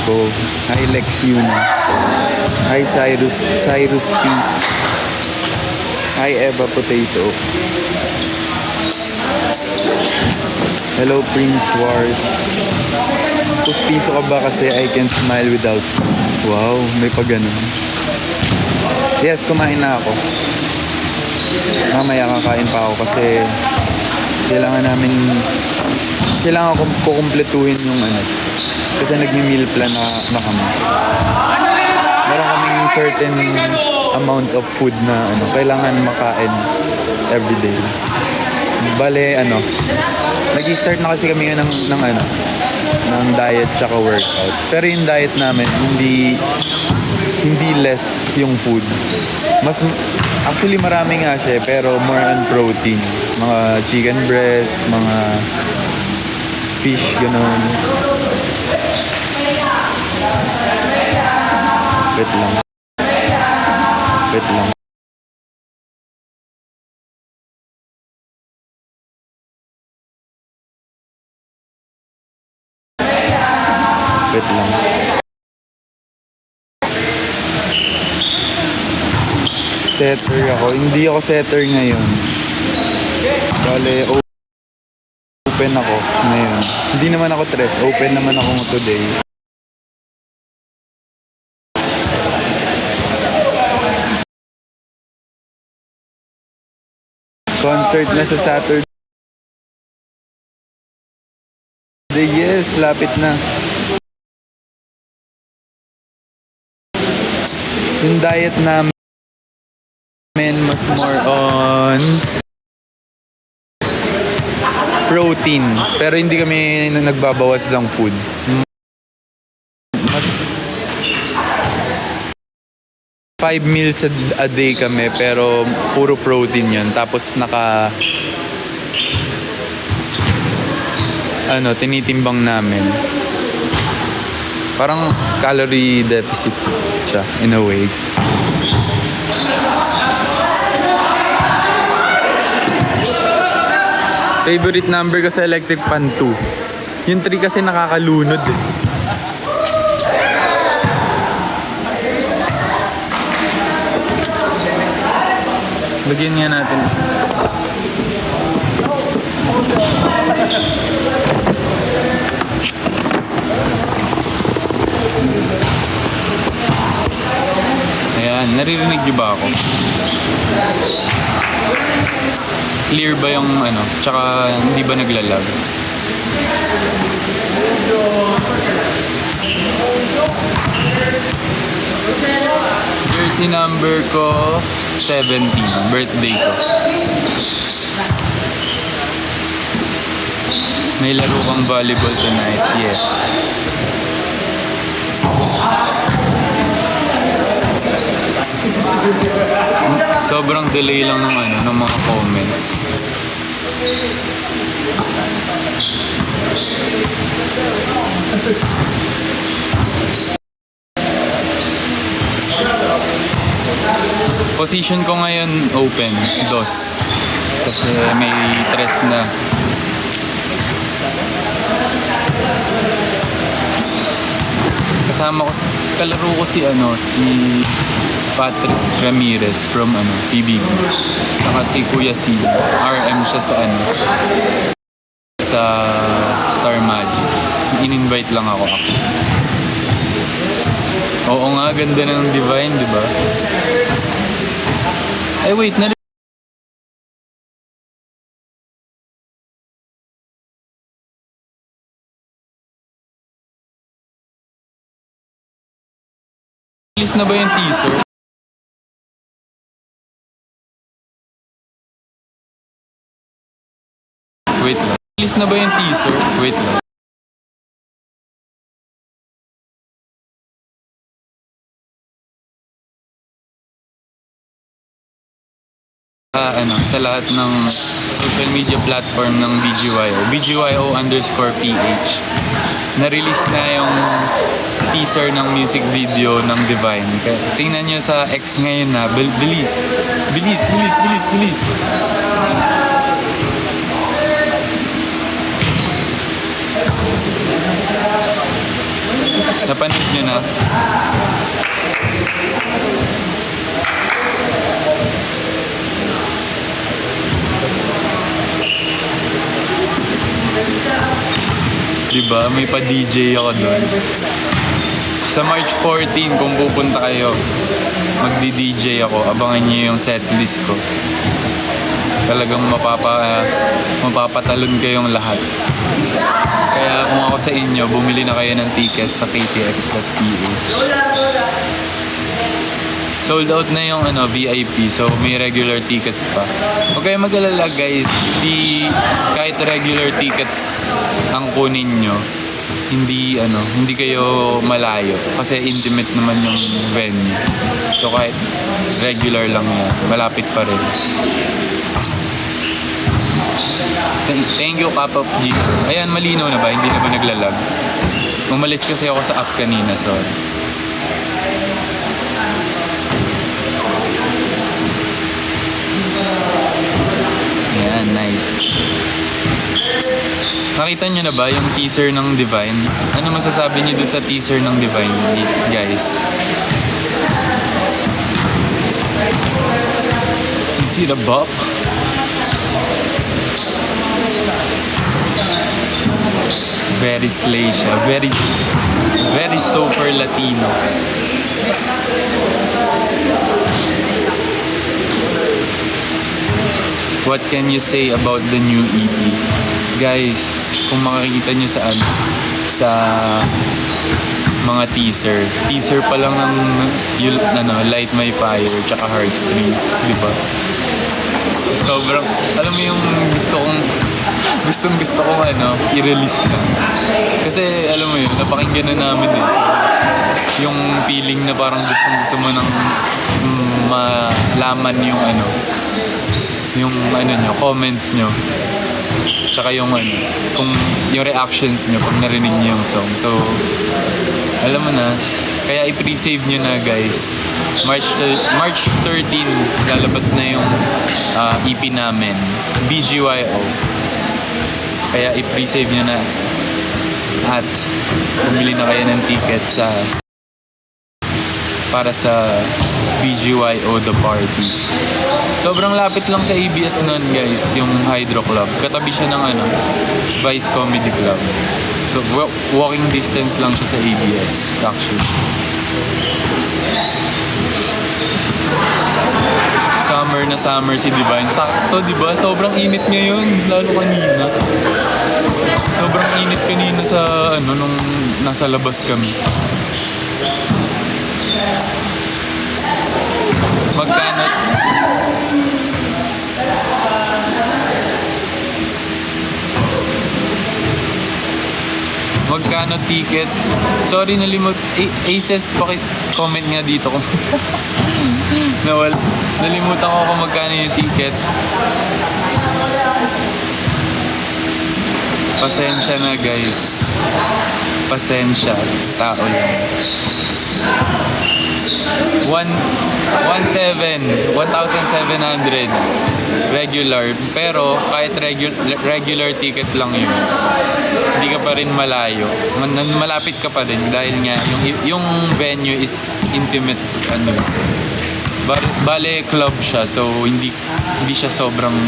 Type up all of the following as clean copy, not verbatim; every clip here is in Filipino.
ko. Hi Lex Yuna. Hi Cyrus P. Hi Eva Potato. Hello Prince Wars. Pustiso ka ba kasi I can smile without. Wow, may pa ganun. Yes, kumain na ako. Mamaya kakain pa ako kasi kailangan ko kukumpletuhin yung kasi nagmi-meal plan na kami. Meron kaming certain amount of food na kailangan makain everyday. Bale, nag-start na kasi kami ng diet tsaka workout. Pero yung diet namin, hindi less yung food. Actually marami nga siya, pero more on protein. Mga chicken breast, mga fish, gano'n. Wait lang. Wait lang. Wait lang. Setter ako. Hindi ako setter ngayon. Bale, open ako ngayon. Hindi naman ako stress. Open naman ako today. Concert na sa Saturday. Yes, lapit na. Yung diet namin mas more on protein. Pero hindi kami nagbabawas ng food. Mas 5 meals a day kami pero puro protein yun. Tapos tinitimbang namin. Parang calorie deficit siya in a way. Favorite number ko sa electric pan 2. Yung 3 kasi nakakalunod eh. Lagyan nga natin. Ayan, naririnig niyo ba ako? Clear ba yung tsaka hindi ba naglalag? Jersey number ko 17, birthday ko. May laro kang volleyball tonight? Yes. Sobrang delay lang ng mga comments. Position ko ngayon open, dos. Kasi may tres na. Kasama ko, kalaro ko si Patrick Ramirez from PBB. Saka si Kuya C. RM siya sa Star Magic. In-invite lang ako. Oo nga, ganda ng Divine, di ba? Ay wait, release na ba yung teaser? Wait lang. Release na ba yung teaser? Wait lang. Sa lahat ng social media platform ng BGYO_PH. Na-release na yung teaser ng music video ng Divine. Kaya tingnan nyo sa X ngayon na. Bilis. Napanood nyo na? Diba? May pa-DJ ako doon. Sa March 14, kung pupunta kayo, magdi-DJ ako. Abangan niyo yung setlist ko. Talagang mapapatalon kayong lahat. Kaya kung ako sa inyo, bumili na kayo ng tickets sa ktx.ph. Sold out na yung VIP, so may regular tickets pa. Huwag kayong mag-alala guys, kahit regular tickets ang kunin nyo, hindi kayo malayo kasi intimate naman yung venue. So kahit regular lang yan, malapit pa rin. Thank you, Cup of G. Ayan, malinaw na ba? Hindi na ba naglalag? Umalis kasi ako sa app kanina, sorry. Ayan, nice. Nakita nyo na ba yung teaser ng Divine? Ano masasabi niyo doon sa teaser ng Divine, guys? You see the bop? Very slay siya. Very super Latino. What can you say about the new EP? Guys, kung makikita nyo sa mga teaser pa lang ng Light My Fire tsaka Heartstrings, di ba? Sobrang, alam mo yung gustong i-release na. Kasi alam mo yun, napakinggan na namin eh. So, yung feeling na parang gusto mo nang malaman yung nyo, comments nyo. Tsaka yung kung yung reactions nyo pag narinig nyo yung song. So, alam mo na, kaya i-pre-save nyo na guys. March 13, lalabas na yung EP namin, BGYO. Kaya i-pre-save nyo na at bumili na kayo ng ticket para sa BGYO The Party. Sobrang lapit lang sa ABS nun guys, yung Hydro Club. Katabi siya ng Vice Comedy Club. So walking distance lang siya sa ABS actually. Summer si Divine. Sakto, diba? Sobrang init ngayon, lalo kanina. Sobrang init kanina sa nung nasa labas kami. Magkano ticket? Sorry, Aces, comment nga dito kung nalimutan ko kung magkano yung ticket. Pasensya na guys. Pasensya. Tao lang. 1,700 regular, pero kahit regular ticket lang yun, hindi ka pa rin malayo, malapit ka pa rin dahil nga yung venue is intimate bale club siya, so hindi siya sobrang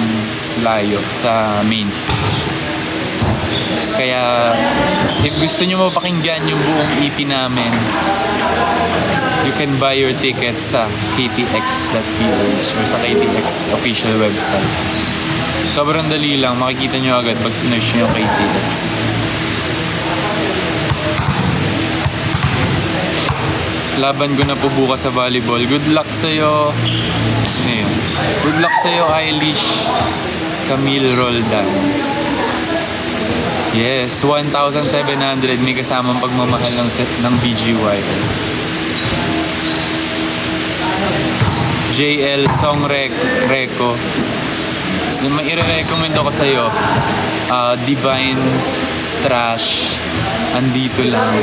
layo sa main stage. Kaya if gusto nyo mapakinggan yung buong EP namin, you can buy your ticket sa ktx.ph or sa KTX official website. Sobrang dali lang, makikita nyo agad pag sinearch nyo yung KTX. Laban ko na po bukas sa volleyball. Good luck sa'yo. Good luck sa'yo, Eilish Camille Roldan. Yes, 1,700 may kasamang pagmamahal ng BGY. JL Song Reco. Yung may i-recommend ako sa'yo, Divine, Trash, Andito Lang,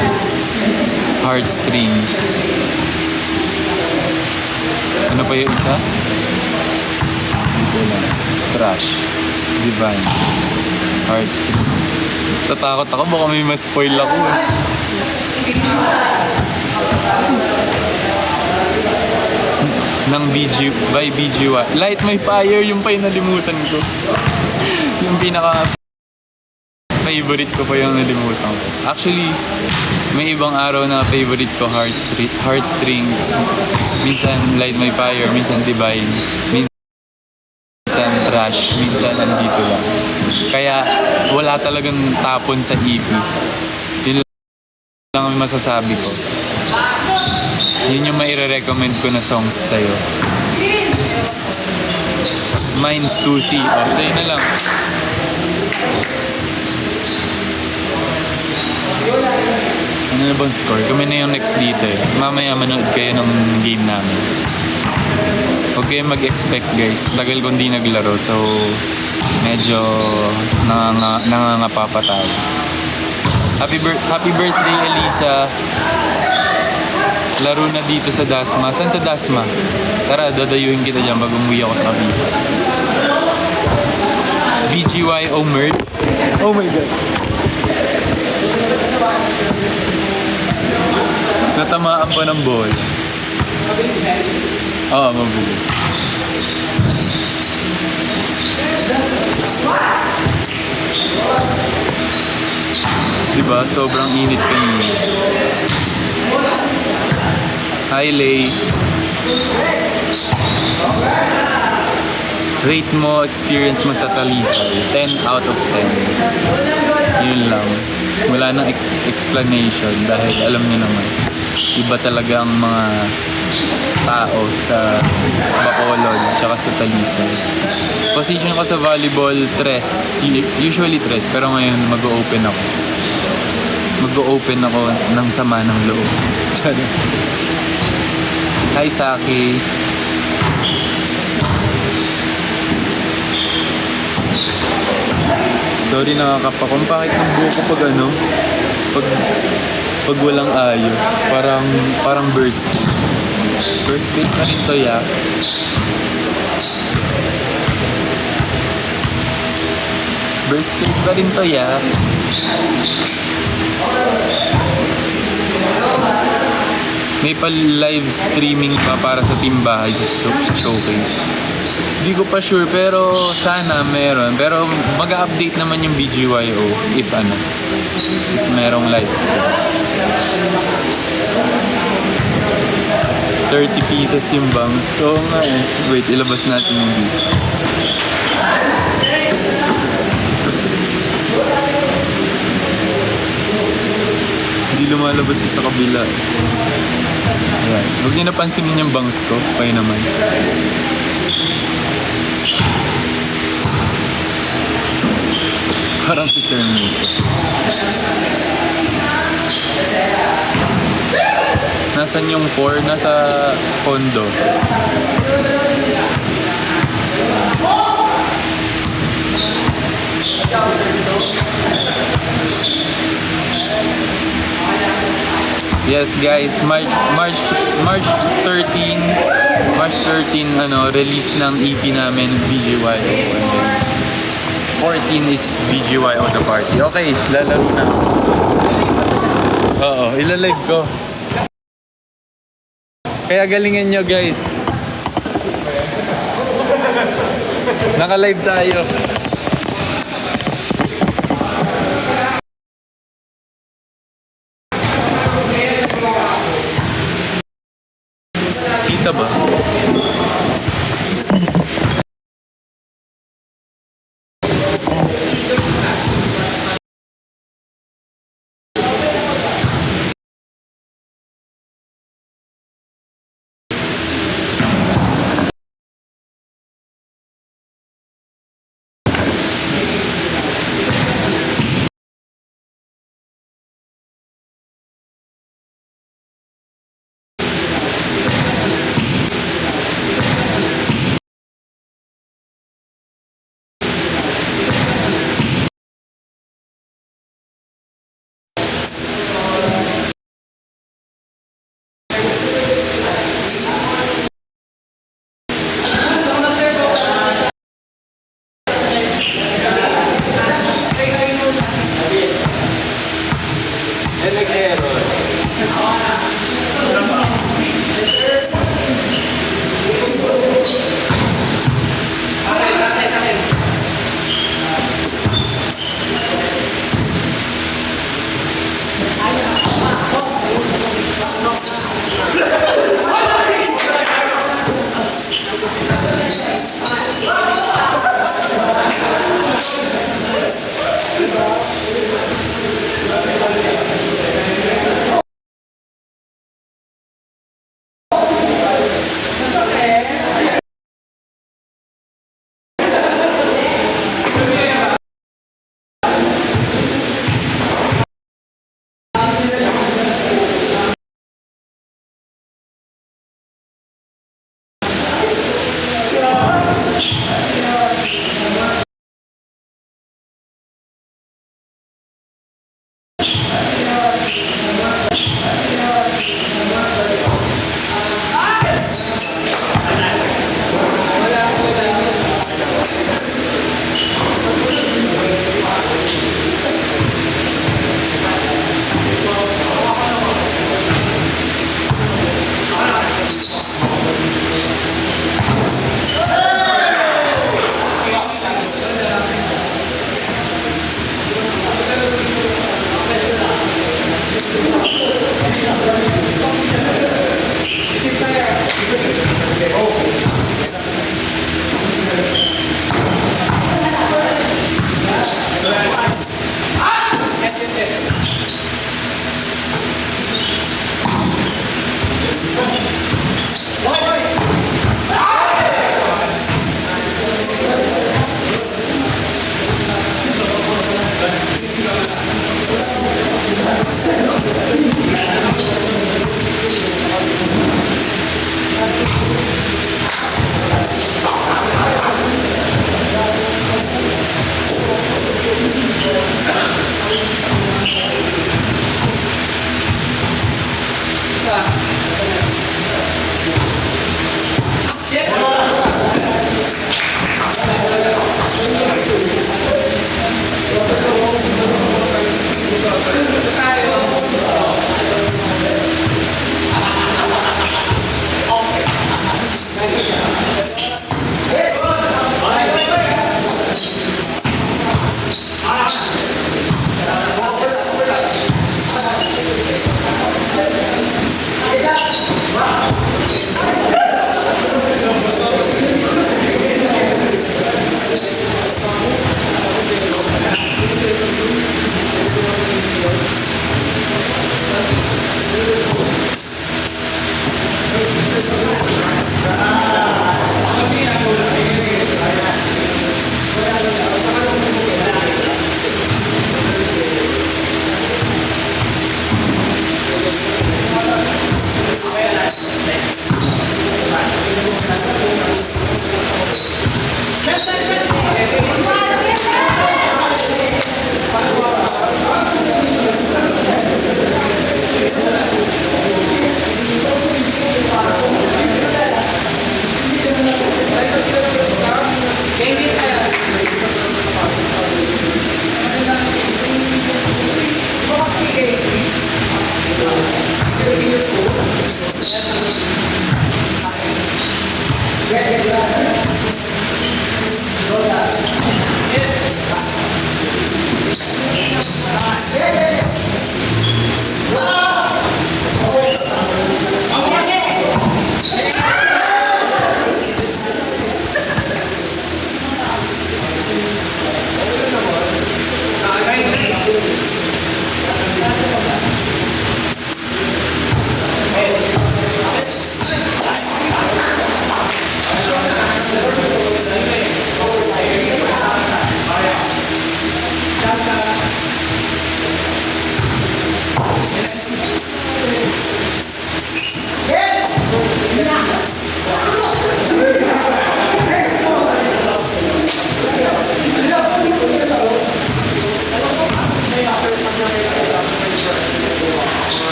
Heartstrings. Ano pa yung isa? Andito Lang, Trash, Divine, Heartstrings. Tatakot ako, baka may mas spoil ako. ng by BGY. Light My Fire, yung pa yung nalimutan ko. Yung pinaka favorite ko pa yung nalimutan ko. Actually, may ibang araw na favorite ko Heartstrings. Minsan Light My Fire, minsan Divine, minsan Trash, minsan Andito Lang. Kaya wala talagang tapon sa EP. Yun lang ang masasabi ko. Yun yung maire-recommend ko na songs sa'yo. Mine's 2C. O, sa'yo na lang. Ano na bang score? Kami na yung next dito eh. Mamaya manood kayo ng game namin. Huwag kayo mag-expect guys. Tagal kong di naglaro so medyo nangangapa pa tayo. Happy birthday Elisa. Laro na dito sa Dasma. Saan sa Dasma? Tara, dadayuin kita dyan pag umuwi ako sa Cavite. BGY Omerd. Oh my God. Natamaan pa ng ball. Oo, mabilis. Diba? Sobrang init kanina. Hi, Lay. Rate mo, experience mo sa Talisay. 10 out of 10. Yun lang. Wala nang explanation dahil alam niyo naman. Iba talaga ang mga tao sa Bacolod tsaka sa Talisay. Position ko sa volleyball, 3. Usually 3, pero ngayon mag-o-open ako. Mag-o-open ako ng sama ng loob. Hi, Saki. Sorry, nakakapakong. Bakit ng buko pag ano? Pag walang ayos. Parang burst. Burst fit pa rin to, ya. Burst fit pa rin to, ya. May pa-live streaming pa para sa Team Bahay sa showcase. Hindi ko pa sure pero sana meron. Pero mag-update naman yung BGYO if merong live stream. 30 pieces yung bangs. Oo nga eh. Wait, ilabas natin yung dito. Hindi lumalabas sa kabila. Ayan. Huwag niyo napansinin yung bangs ko. Kaya naman. Parang si Sir Miko. Nasaan yung 4? Nasa condo. Yes guys, March 13 release ng EP namin BGY. 14 is BGY on the party. Okay, lalaro na. Oo, ilalive ko. Kaya galingan nyo guys. Naka-live tayo. Kita ba?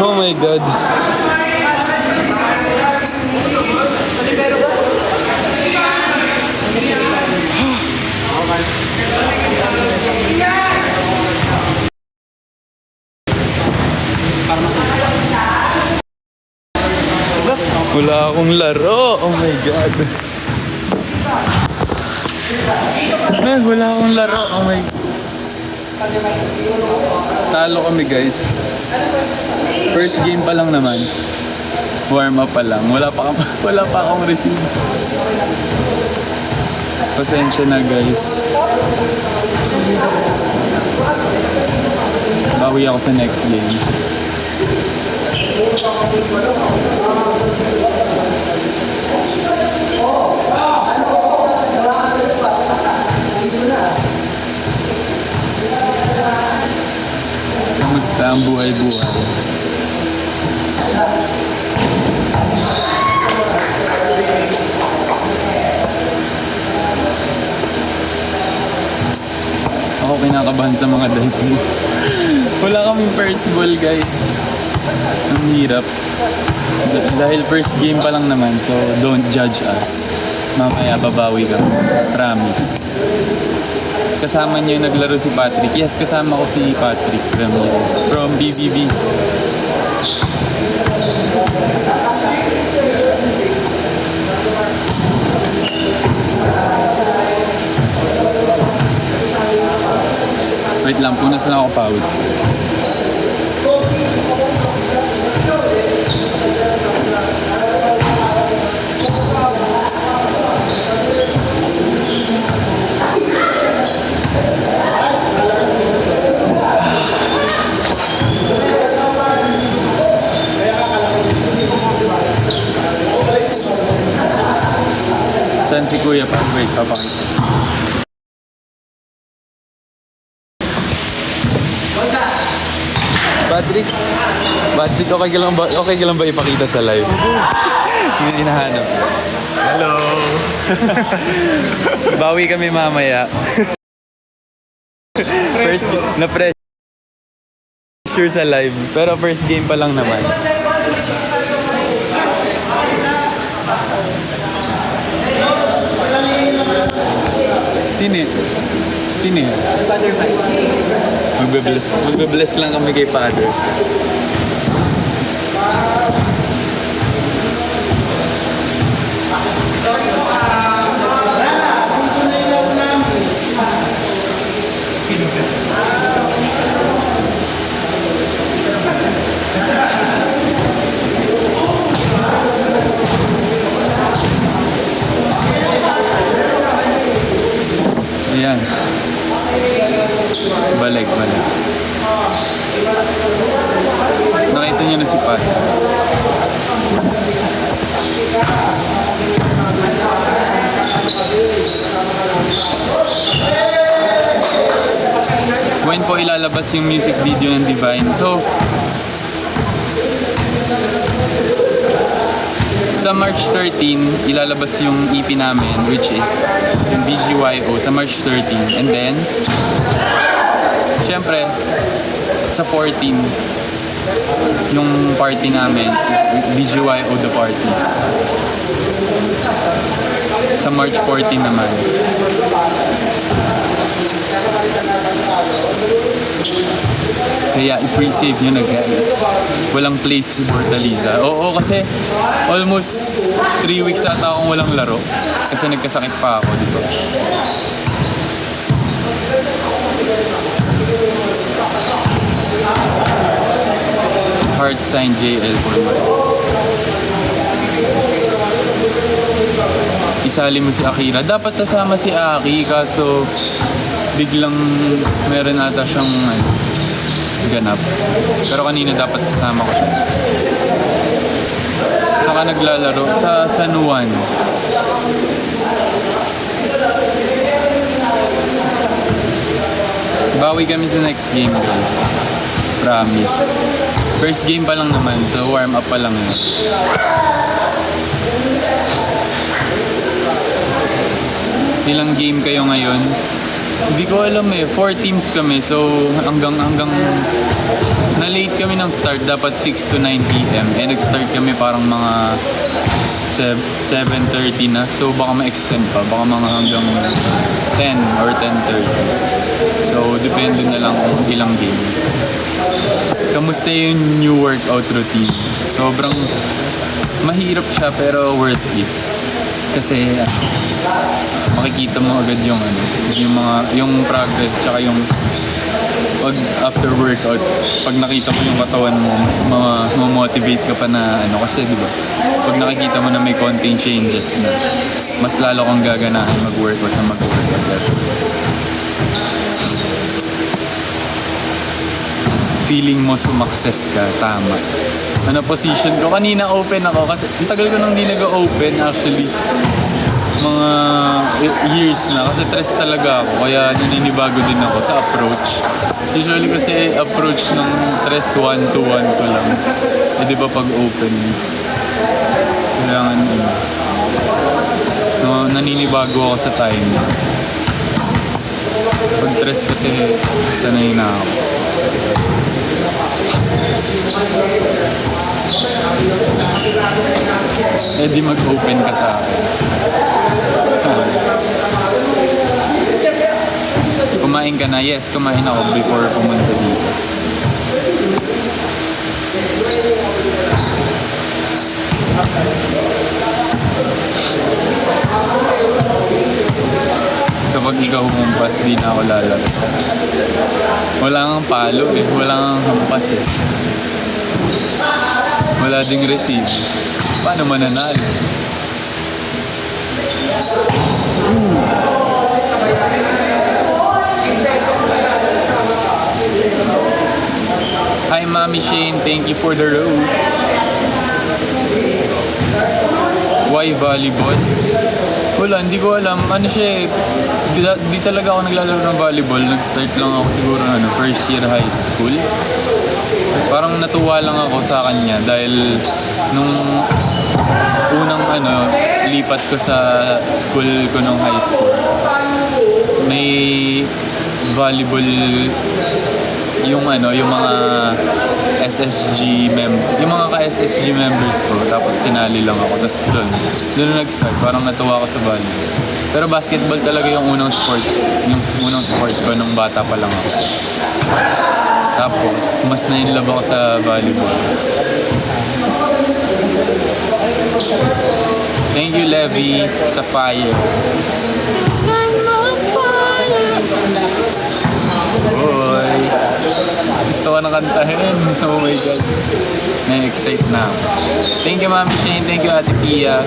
Oh my God. Wala akong laro. Oh my God. Wala akong laro. Oh my God. Talo kami, guys. First game pa lang naman. Warm up pa lang. Wala pa akong receive. Pasensya na guys. Bawi ako sa next game. Kamusta ang buhay-buhay? Ako kinakabahan sa mga dive mo. Wala kaming first ball guys. Ang hirap. Dahil first game pa lang naman, so don't judge us. Mamaya babawi kami. Promise. Kasama niyo naglaro si Patrick. Yes, kasama ko si Patrick Ramirez from BBB. Wait lang, punas lang ako pause. Saan si Kuya pa? Wait, papakita. Patrick, okay ka lang ba ipakita sa live? Yung hinahanap. Hello! Bawi kami mamaya. First, na-pressure sa live. Pero first game pa lang naman. Sino? Father Mike. Magbe-bless lang kami kay Father. Ayan. Balik. Nakita niyo na si Pat. When po ilalabas yung music video ng Divine? So, sa March 13, ilalabas yung EP namin, which is yung BGYO sa March 13. And then, syempre, sa 14, yung party namin, BGYO The Party. Sa March 14 naman. Kaya i-pre-save nyo na guys. Walang place si Bortaliza. Oo, kasi almost 3 weeks ata akong walang laro. Kasi nagkasakit pa ako, di ba? Heart sign JL for my. Isali mo si Akira. Dapat sasama si Aki, kaso biglang meron ata siyang ganap. Pero kanina dapat sasama ko siya. Saan ka naglalaro? Sa San Juan. Bawi kami sa next game guys. Promise. First game pa lang naman, so warm up pa lang yun. Ilang game kayo ngayon? Hindi ko alam eh. 4 teams kami. So hanggang na-late kami ng start. Dapat 6 to 9 p.m. Eh nag-start kami parang mga 7:30 na. So baka ma-extend pa. Baka mga hanggang 10 or 10:30. So depende na lang kung ilang game. Kamusta yung new workout routine? Sobrang mahirap siya pero worth it. Kasi makikita mo agad yung ano, yung progress, tsaka yung pag after workout, pag nakita mo yung katawan mo, mas ma-motivate ka pa na ano, kasi di ba, pag nakikita mo na may konting changes na, mas lalo kang gaganahan mag-workout. Feeling mo sumakses ka, tama. Ano position ko? Kanina open ako kasi ang tagal ko nang di nag-open actually. Mga years na kasi stress talaga ako kaya naninibago din ako sa approach. Usually kasi approach ng stress 1-to-1 ko lang. Eh di ba pag open, kailangan no, naninibago ako sa time. Pag stress kasi sanay na ako. Eh di mag-open ka sa akin. Kumain ka na? Yes, kumain ako before pumunta dito. Kapag ikaw humumpas, di na ako lalaro. Wala kang palo eh. Wala kang hampas eh. Wala ding receive. Paano mananalo? Hi Mami Shane, thank you for the rose. Why volleyball? Wala, hindi ko alam. Ano siya eh, di talaga ako naglalaro ng volleyball. Nag-start lang ako siguro first year high school. Parang natuwa lang ako sa kanya dahil nung unang lipat ko sa school ko nung high school, may volleyball yung mga SSG yung mga ka-SSG members ko, tapos sinali lang ako, tapos doon nag-start, parang natuwa ako sa volleyball. Pero basketball talaga yung unang sport ko nung bata pa lang ako. Tapos mas na-inlove ako sa volleyball. Thank you Levi sa fire. Boy, gusto ko na kantahin. Oh my God, na-excite na ako. Thank you Mami Shane, thank you Ate Pia.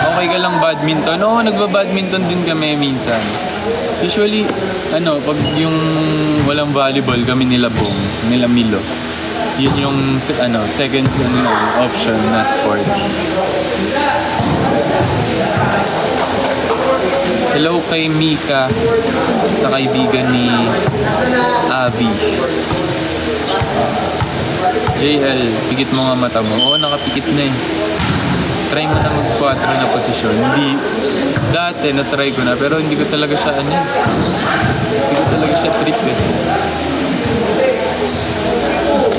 Okay ka lang badminton? Oo, nagba-badminton din kami minsan. Usually, pag yung walang volleyball, kami nila Milo. Yun yung second option na sport. Hello kay Mika, sa kaibigan ni Avi. JL, pikit mo nga mata mo. Oo, nakapikit na eh. Try mo na mag-4 na posisyon. Dati na-try ko na, pero hindi ko talaga siya hindi ko talaga siya trip eh.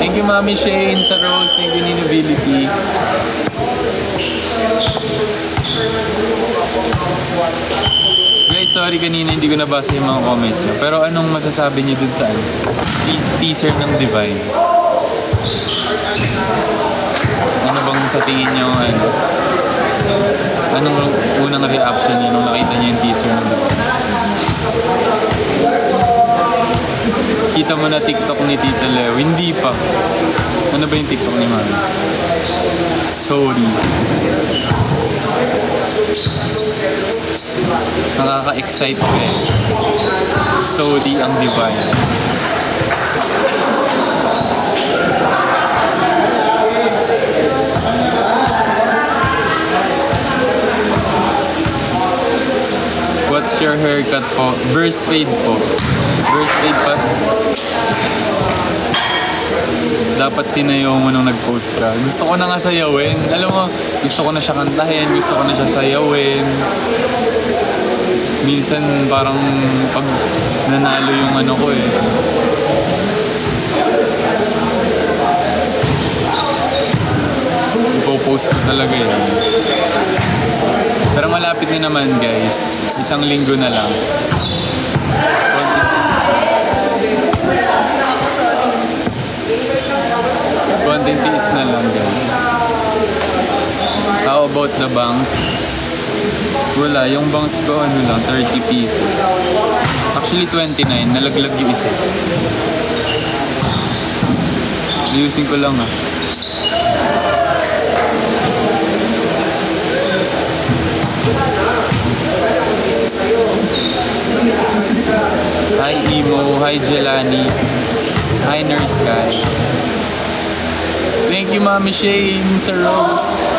Thank you Mami Shane sa rose, thank you Ninability. Guys, sorry kanina hindi ko nabasa yung mga comments niyo. Pero anong masasabi niyo dun sa teaser ng Divine? Ano bang sa tingin niyo anong unang reaction niyo nung nakita niyo yung teaser ng Divine? Kita mo na TikTok ni Tita Leo? Hindi pa. Ano ba yung TikTok ni Mami? Sorry. Nakaka-excite ka eh. Sorry ang Divine. What's your haircut po? Burst fade po. Burst fade pa. Dapat sinayaw mo nung nag-post ka. Gusto ko na nga sayawin. Alam mo, gusto ko na siya kantahin. Gusto ko na siya sayawin. Minsan parang pag nanalo yung ko eh. Ipo-post ko talaga eh. Pero malapit na naman guys. 1 linggo na lang. Konting tiis na lang guys. How about the bangs? Wala, yung bangs ko ano lang, 30 pieces. Actually 29, nalaglag yung isa. Ayusin ko lang ah. Hi Imo, hi Jelani, hi Nurse Kai. Thank you Mami Shane sa rose.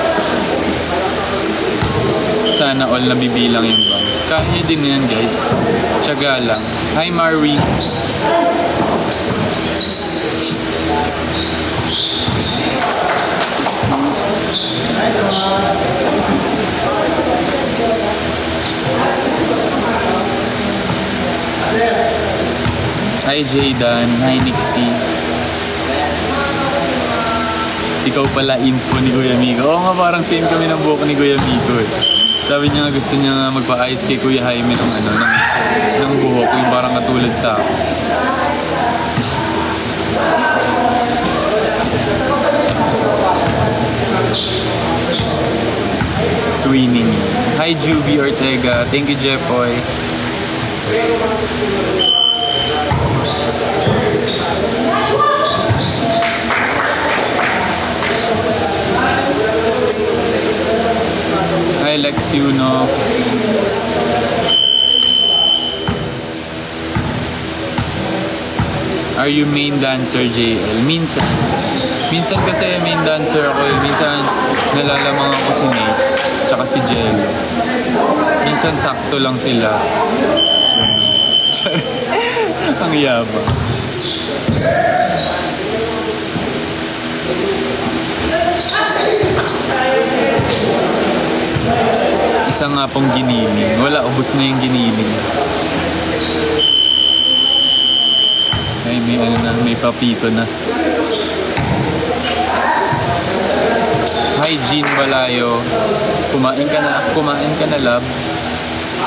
Sana all nabibilang yung bangs. Kaya din yan guys. Tiyaga lang. Hi Marwi. Hi Jaydan, hi Nixie. Ikaw pala inspo ni Kuya Miko. Oo nga, parang same kami ng buhok ni Kuya Miko eh. Sabi niya nga gusto niya nga magpa-ayos kay Kuya Jaime ng ano, ng buhok, yung parang katulad sa akin. Twinning. Hi Juby Ortega. Thank you Jepoy. Hi Lex Yuno. Are you main dancer JL? Minsan. Minsan kasi main dancer ako eh. Minsan nalalamang ako si Nate. Tsaka si Jello. Minsan sakto lang sila. Ang yabang. Isa nga pong giniling. Wala, ubos na yung giniling. Ay, may ano na, may papito na. Hi, Jean Balayo. Kumain ka na, love?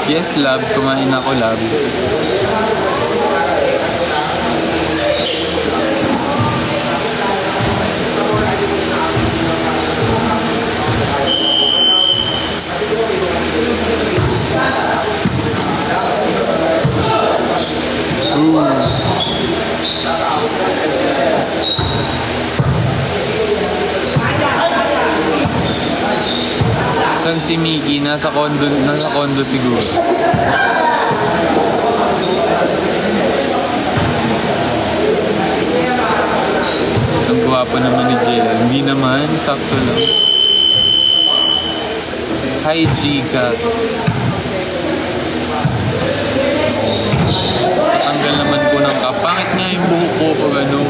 Yes, love. Kumain ako, love. San si Mickey? Nasa condo siguro. Ang gwapo naman ni Jay. Hindi naman, sakto lang. Hi, Chika. Tanggal naman po ng kapangit nga yung buhok ko pag ano.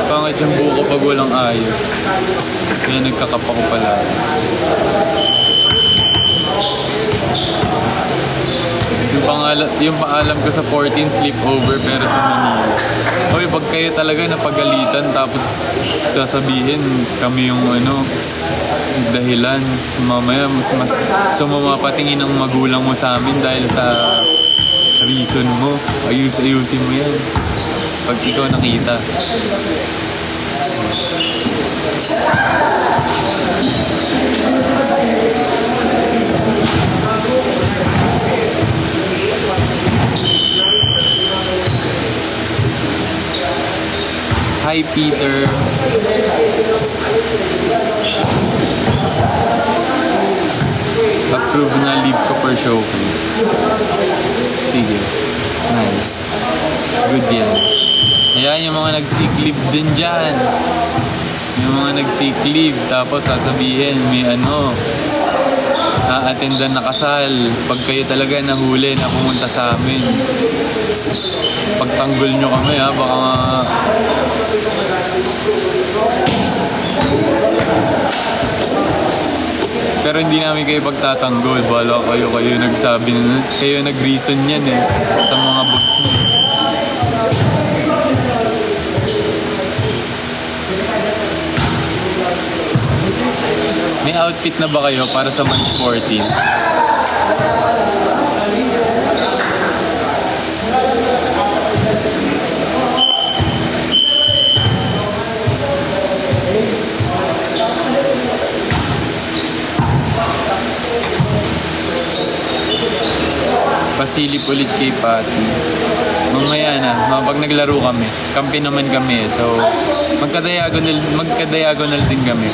Pangit yung buhok ko pag walang ayos. Kaya nagkakapa ko pala. Yung paalam ko sa 14 sleepover pero sa Manila. Hoy, pag kayo talaga napagalitan tapos sasabihin kami yung ano, dahilan. Mamaya mas sumapatingin ng magulang mo sa amin dahil sa reason mo. Ayusin mo yan. Pag ikaw nakita. Hi Peter. Approve na leave ko per showcase. Sige. Nice. Good yan. Ayan yung mga nag-sick leave din dyan. Yung mga nag-sick leave. Tapos sasabihin may ano, a-attendan na kasal. Pag kayo talaga nahuli na pumunta sa amin. Pagtanggol nyo kami ha. Baka nga pero hindi namin kayo pagtatanggol. Bala kayo nagsabi na, kayo nag-reason yan eh sa mga boss nyo. May outfit na ba kayo para sa March 14? Pasilip ulit kay Patty. Mamaya na, pag naglaro kami, kampi naman kami eh. So, magka-diagonal din kami.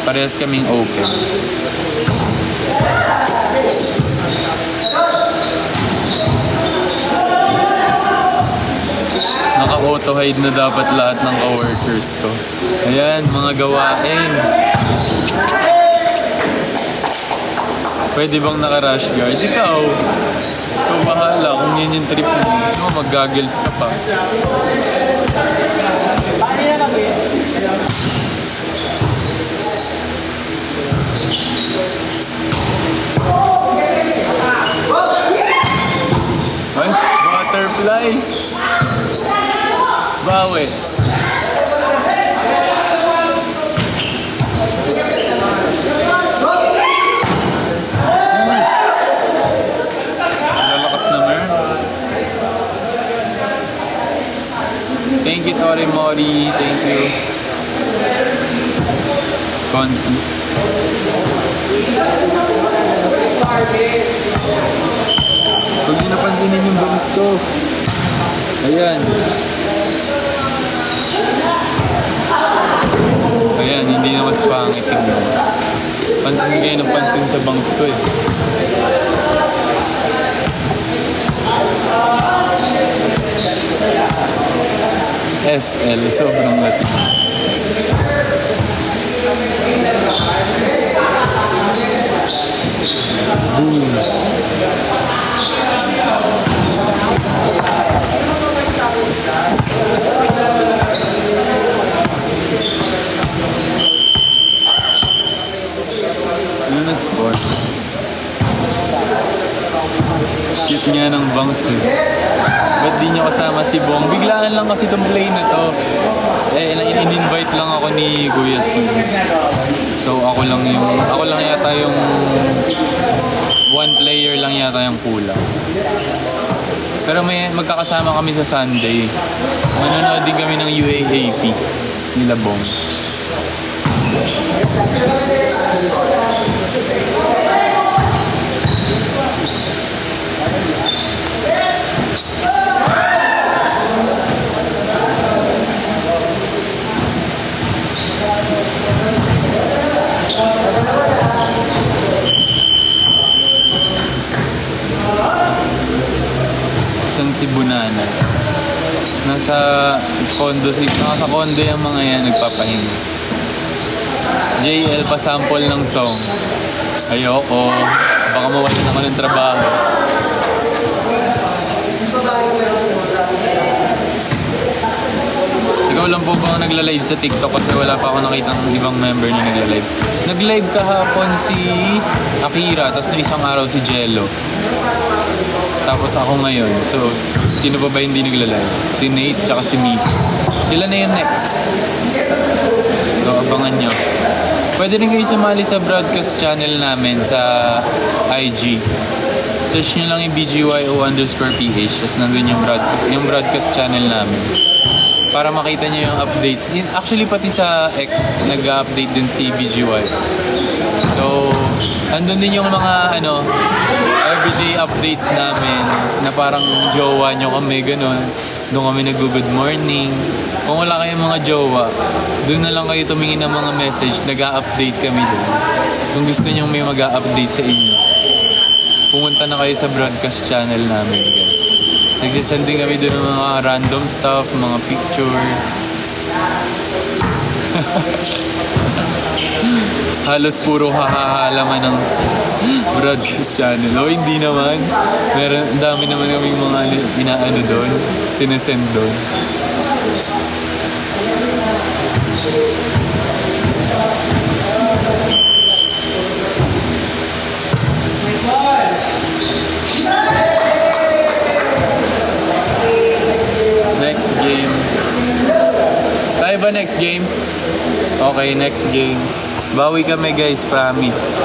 Parehas kaming open. Naka-auto-hide na dapat lahat ng coworkers ko. Ayan, mga gawain. Pwede bang naka-rush guard? Ikaw bahala kung yan yung trip mo. Gusto mo mag-goggles ka pa. Ay, butterfly. Bawi. Lalakas naman. Thank you, Tori Mori. Thank you. Conti. Huwag niyo napansinin yung bangs ko. Ayan. Ayan, hindi na mas pangit yung pansin kayo ng pansin sa bangs ko eh. SL, sobrang lati. Boom. Ano na score? Cute nga ng bangs eh. Ba't di nyo kasama si Bong? Biglaan lang kasi itong play na to. Eh, in-invite lang ako ni Kuya Sun. So ako lang yata yung one player lang yata yung kulang. Pero magkakasama kami sa Sunday. Manonood din kami ng UAAP nila Bong. Isang si Bunana. Nasa condo yung mga yan nagpapahinga. JL pa-sample ng song. Ayoko. Baka mawalan ako ng trabaho. Ikaw lang po ba ang nagla-live sa TikTok kasi wala pa ako nakita ng ibang member na nagla-live. Nag-live kahapon si Akira, tapos na isang araw si Jello. Tapos ako ngayon. So, sino pa ba hindi nagla-live? Si Nate tsaka si Miki. Sila na yung next. So, abangan nyo. Pwede rin kayo sumali sa broadcast channel namin sa IG. Search nyo lang yung BGYO_PH. Tapos nandun yung broadcast channel namin. Para makita nyo yung updates. Actually, pati sa X, nag-update din si BGY. So, andun din yung mga, everyday updates namin na parang jowa nyo kami, ganun. Doon kami nag-good morning. Kung wala kayong mga jowa, doon na lang kayo tumingin ng mga message, nag-update kami doon. Kung gusto nyo may mag-update sa inyo, pumunta na kayo sa broadcast channel namin, guys. Nagsisend din kami doon ng mga random stuff, mga picture. Halos puro hahalaman ng broadcast channel. O hindi naman. Ang dami naman kaming mga inaano doon. Sinesend doon. Next game. Tayo ba next game? Okay, next game. Bawi kami guys, promise.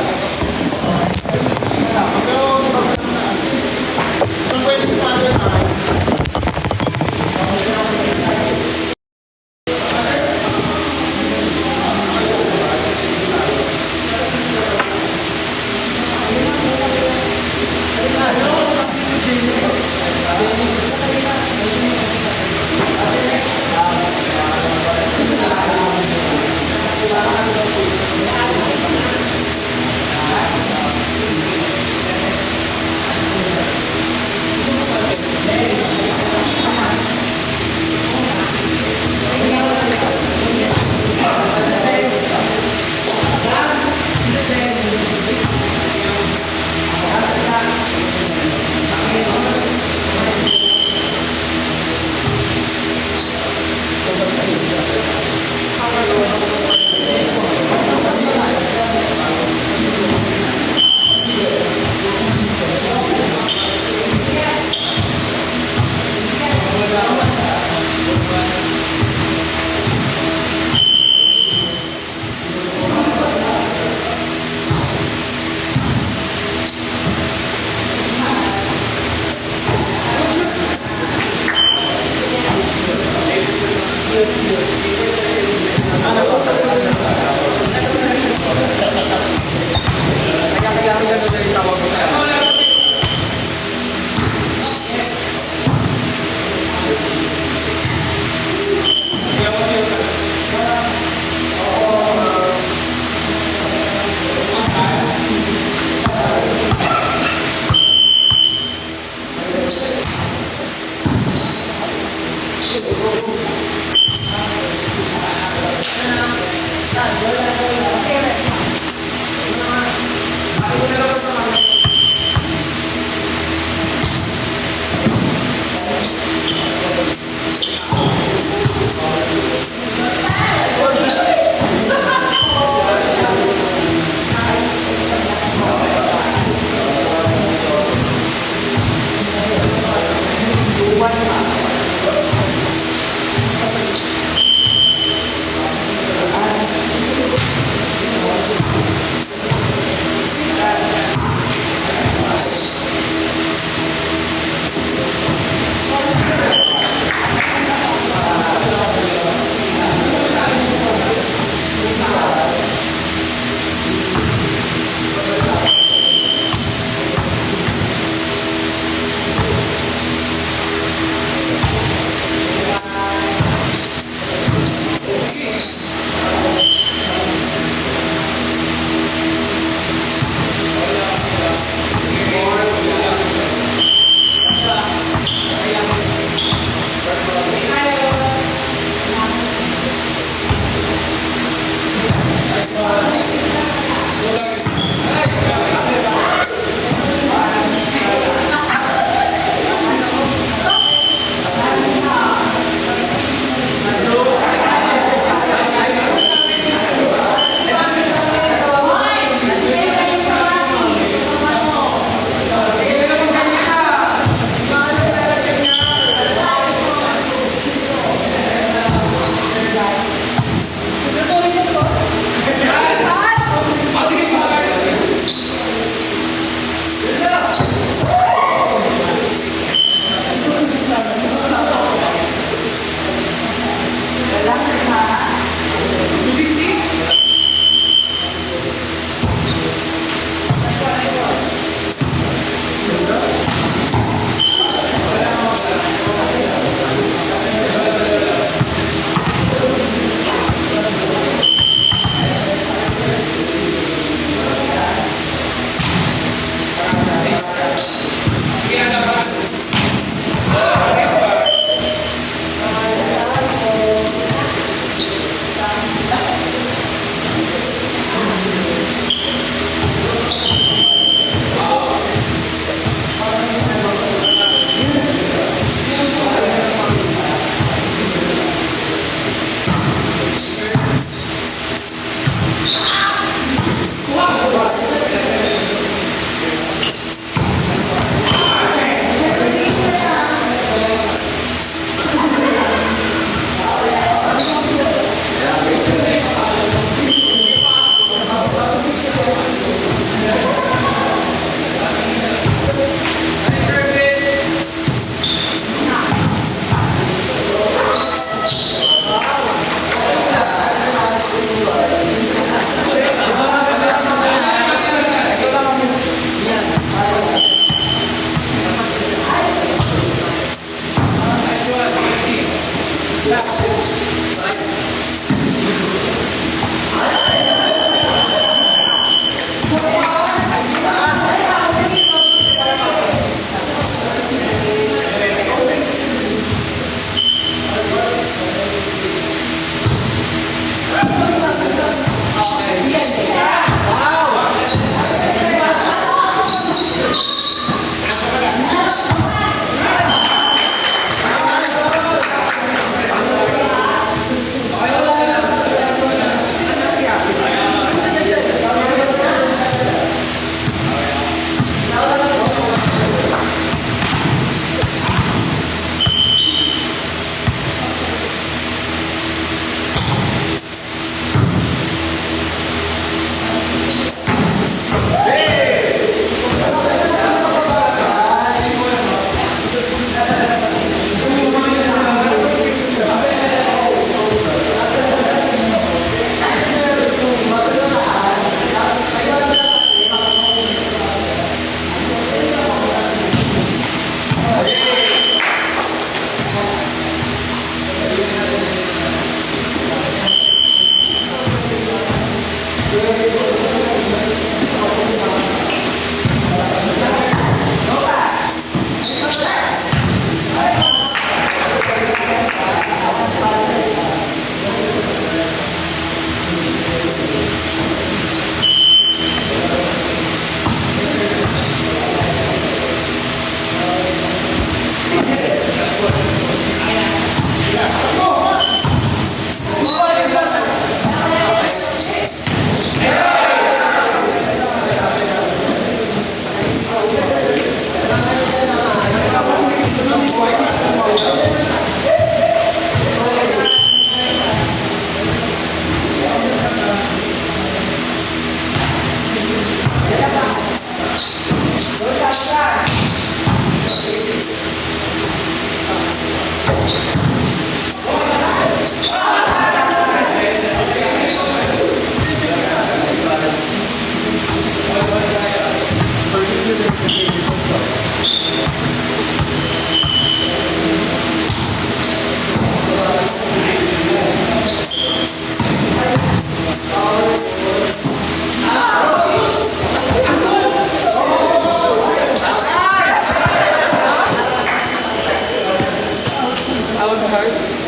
Sorry.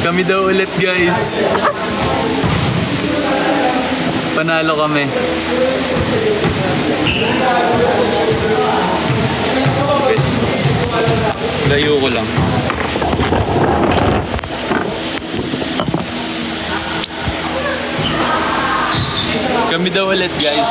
Kami daw ulit, guys. Panalo kami. Layo ko lang. Kami daw ulit, guys.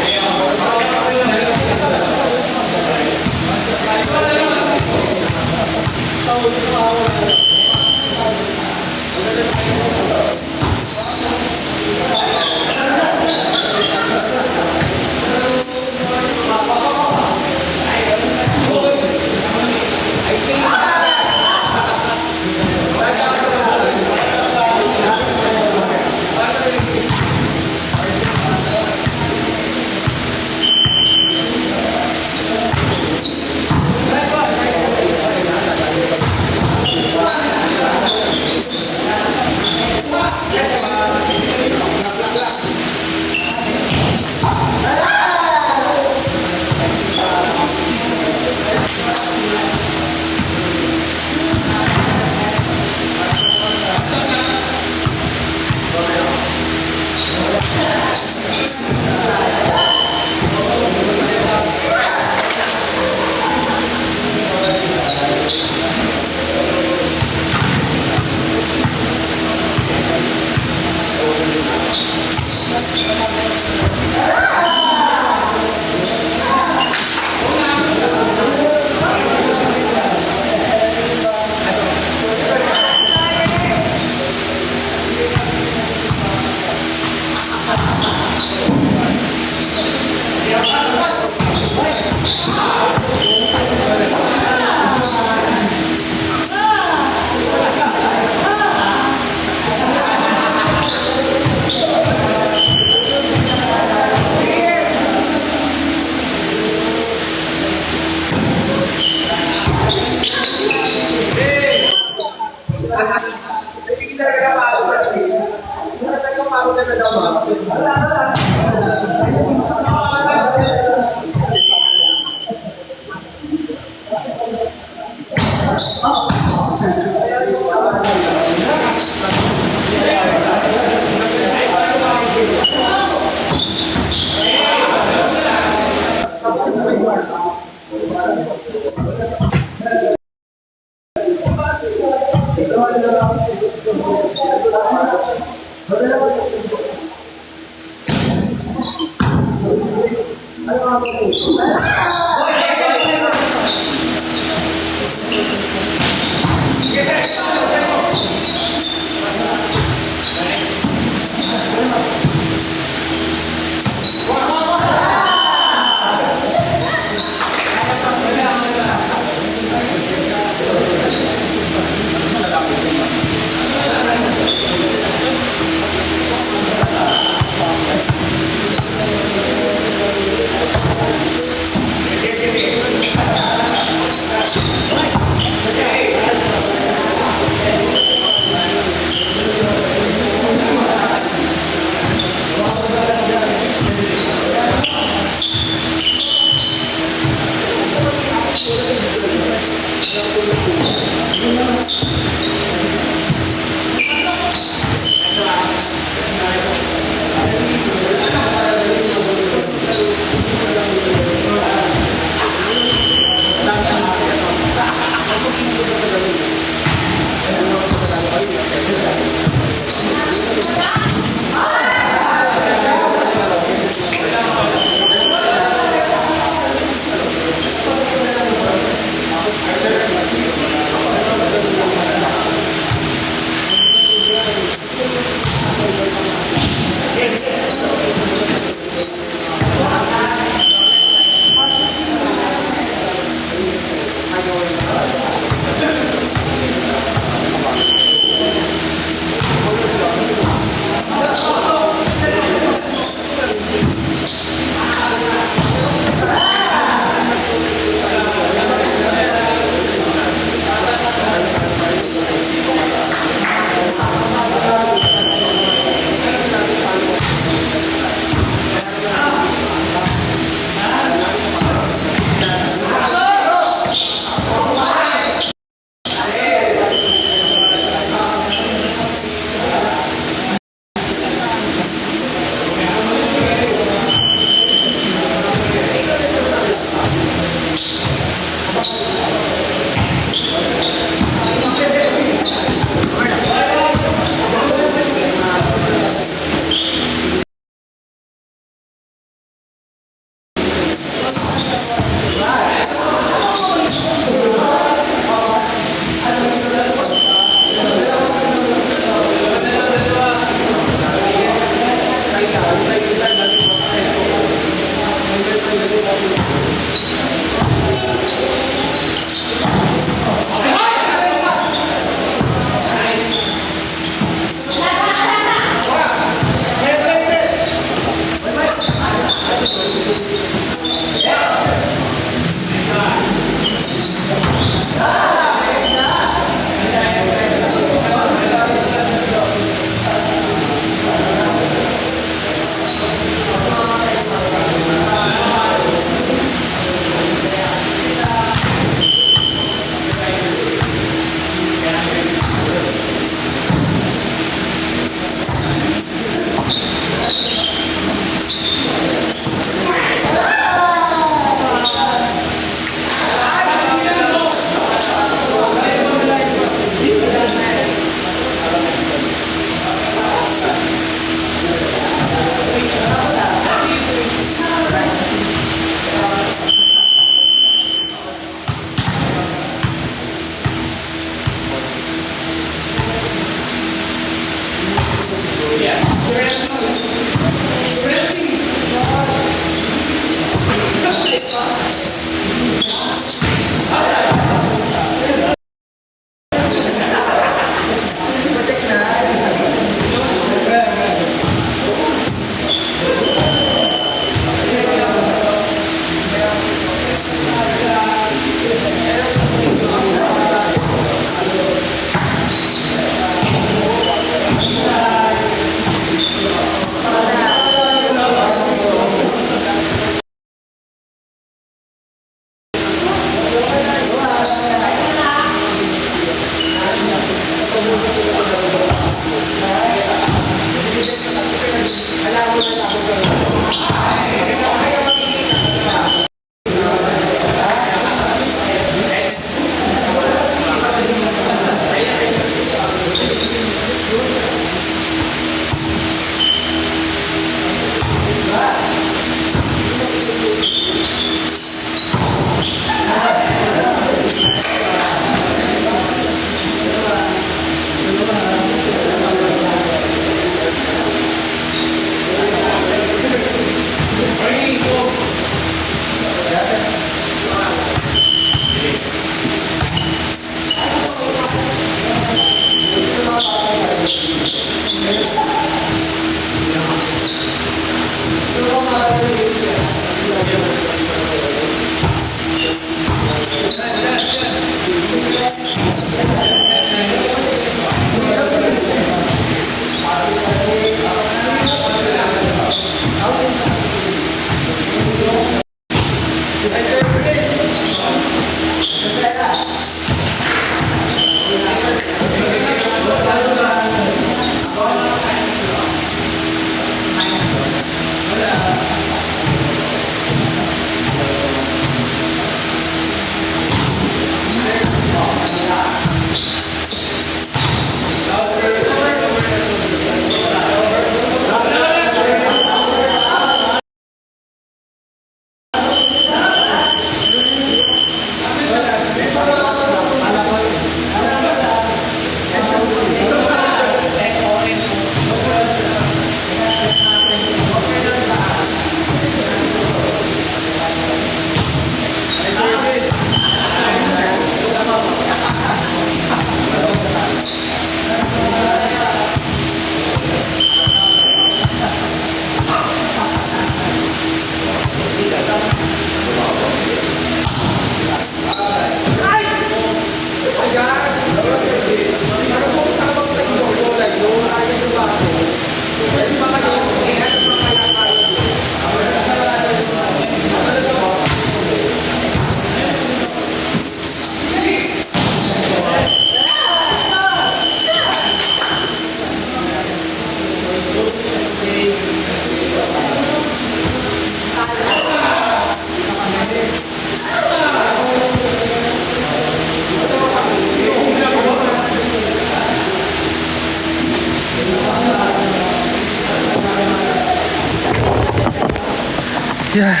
Yeah.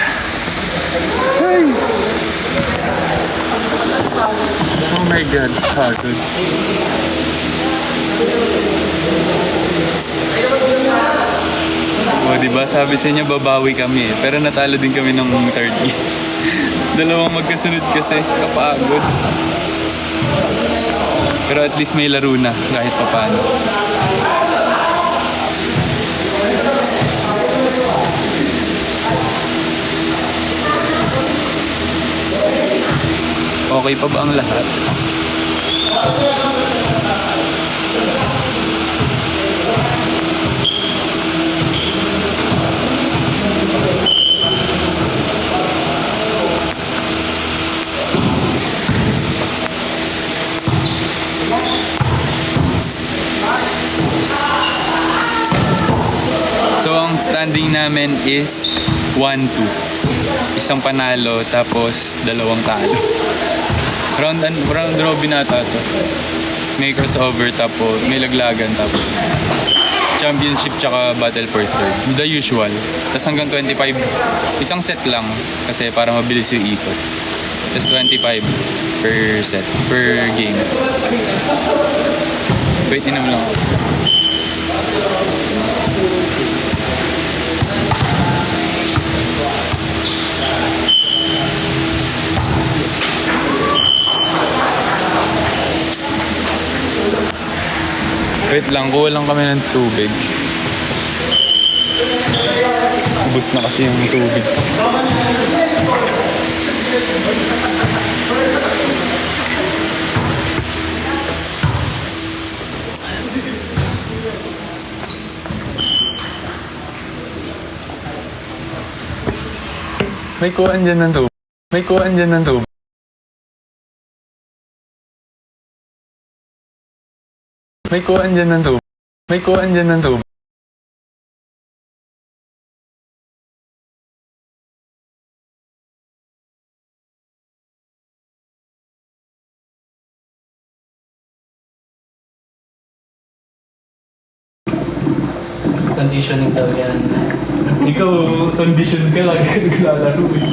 Ay. Oh my God, pagod. O, diba? Sabi sa inyo, babawi kami eh. Pero natalo din kami ng third game. Dalawang magkasunod kasi. Kapagod. Pero at least may laro na kahit papano. Okay pa ba ang lahat? So ang standing namin is 1-2. Isang panalo tapos dalawang talo. Round robin ata to. May crossover tapos may laglagan tapos championship tsaka battle for third. The usual. Tapos hanggang 25. Isang set lang kasi para mabilis yung ikot. Tapos 25 per set, per game. Wait, inom lang ako. Wait lang, kuha lang kami ng tubig. Ubus na kasi yung tubig. May kuhaan dyan ng tubig. May kuhaan dyan ng tubig. May kuhaan dyan ng tubig. May kuhaan dyan ng tubig. Conditioning daw yan. Ikaw, condition ka lagi ka naglalaro eh.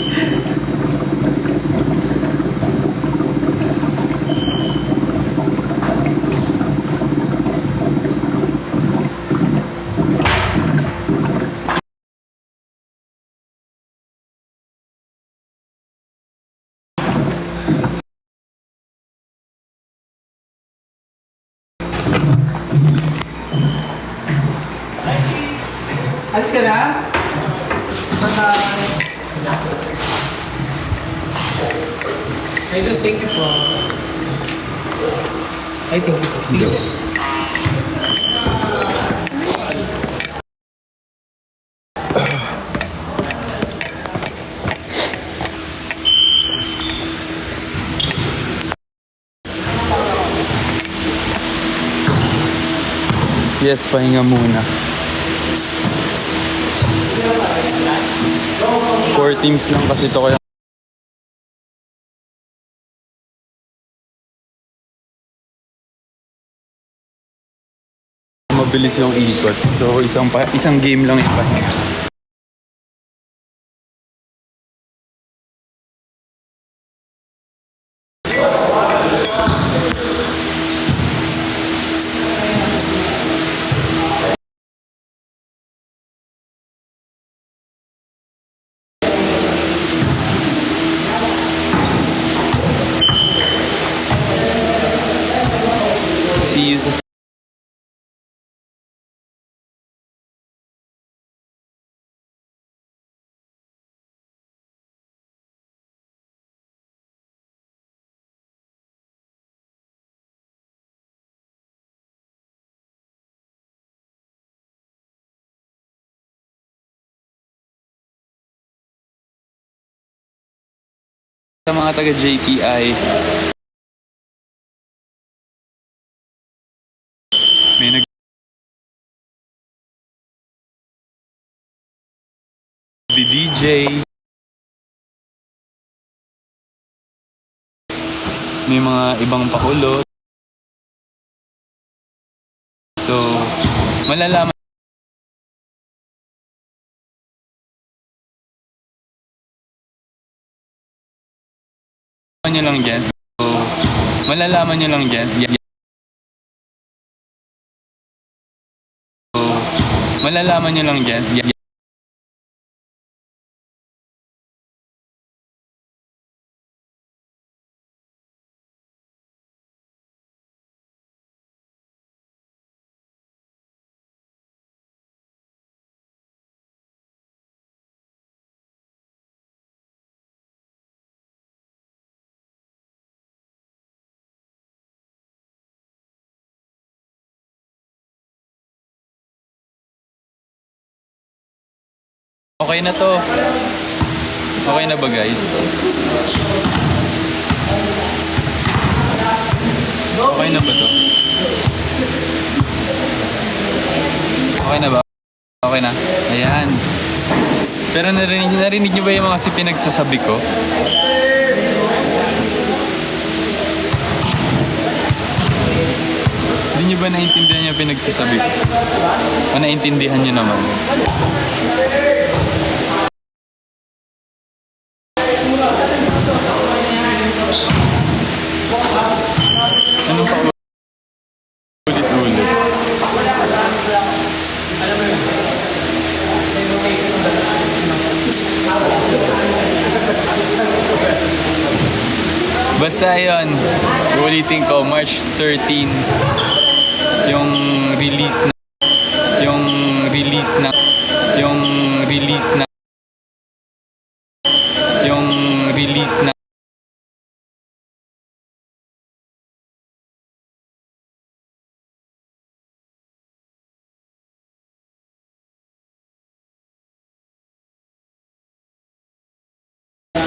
Alis ka na? I just thank you po. I thank you po. Sige po. Yes, pahinga muna. 4 teams lang kasi to kaya mabilis yung ikot. So isang game lang yung pahinga. See you sa mga taga JPI. May DJ. May mga ibang pakulo. So, malalaman nyo lang dyan. So, malalaman nyo lang dyan. So, malalaman nyo lang dyan. Okay na to. Okay na ba, guys? Okay na ba to? Okay na ba? Okay na. Ayan. Pero narinig niyo ba yung mga pinagsasabi ko? Hindi niyo ba naintindihan yung pinagsasabi ko? O naintindihan niyo naman? Anong pa ulit-ulit? Basta yun, ulitin ko, March 13, yung release na yung release na yung release na yung release na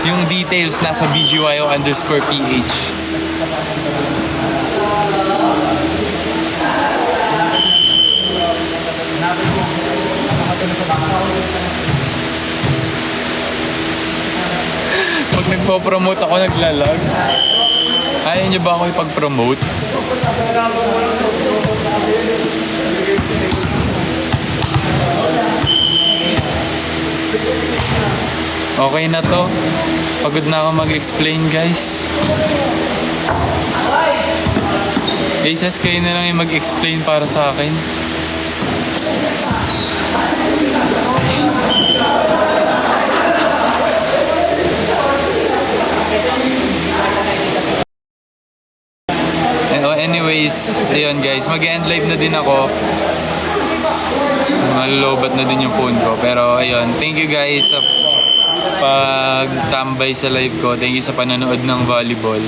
yung details nasa BGYO_PH. Pag nagpo-promote ako, naglalag. Ayaw niyo ba ako ipag-promote? Okay na to. Pagod na ako mag-explain, guys. Jesus, kayo na lang yung mag-explain para sa akin. Anyways, ayun guys, mag-end live na din ako. Malolobat na din yung phone ko. Pero ayun, thank you guys sa pagtambay sa live ko. Thank you sa panonood ng volleyball.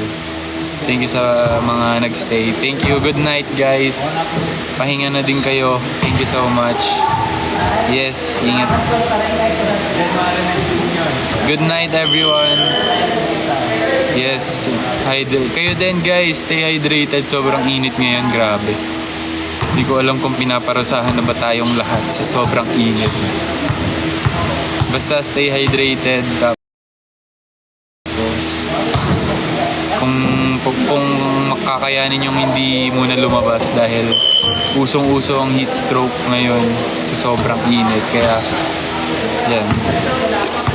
Thank you sa mga nagstay. Thank you. Good night guys. Pahinga na din kayo. Thank you so much. Yes, ingat. Good night everyone. Yes, kayo din guys, stay hydrated. Sobrang init ngayon, grabe. Hindi ko alam kung pinaparasahan na ba tayong lahat sa sobrang init. Basta stay hydrated. Tapos kung makakayanin yung hindi muna lumabas dahil usong-uso ang heat stroke ngayon sa sobrang init. Kaya yan,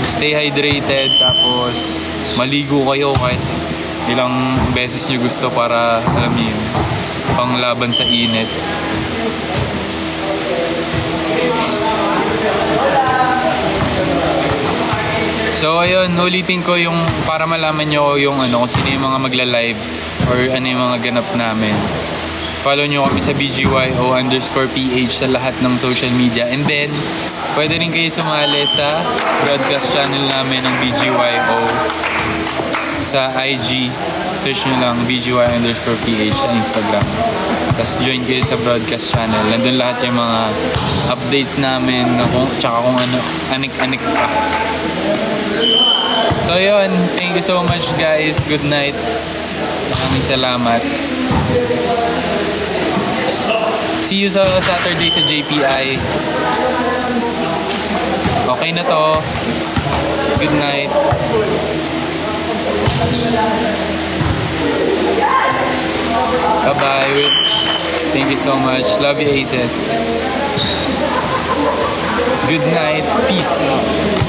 stay hydrated. Tapos maligo kayo kahit ilang beses nyo gusto para alam niyo yun, panglaban sa init. So ayun, ulitin ko yung para malaman nyo yung kung sino yung mga magla-live or ano yung mga ganap namin. Follow nyo kami sa BGYO_PH sa lahat ng social media. And then, pwede rin kayo sumali sa broadcast channel namin ng BGYO sa IG. Search nyo lang BGY_PH sa Instagram. Tapos join kayo sa broadcast channel. Nandun lahat yung mga updates namin na tsaka kung ano, anik-anik pa. So yun, thank you so much guys. Good night. Maraming salamat. See you sa Saturday sa JPI. Okay na to. Good night. Bye-bye. Thank you so much. Love you, Aces. Good night. Peace out.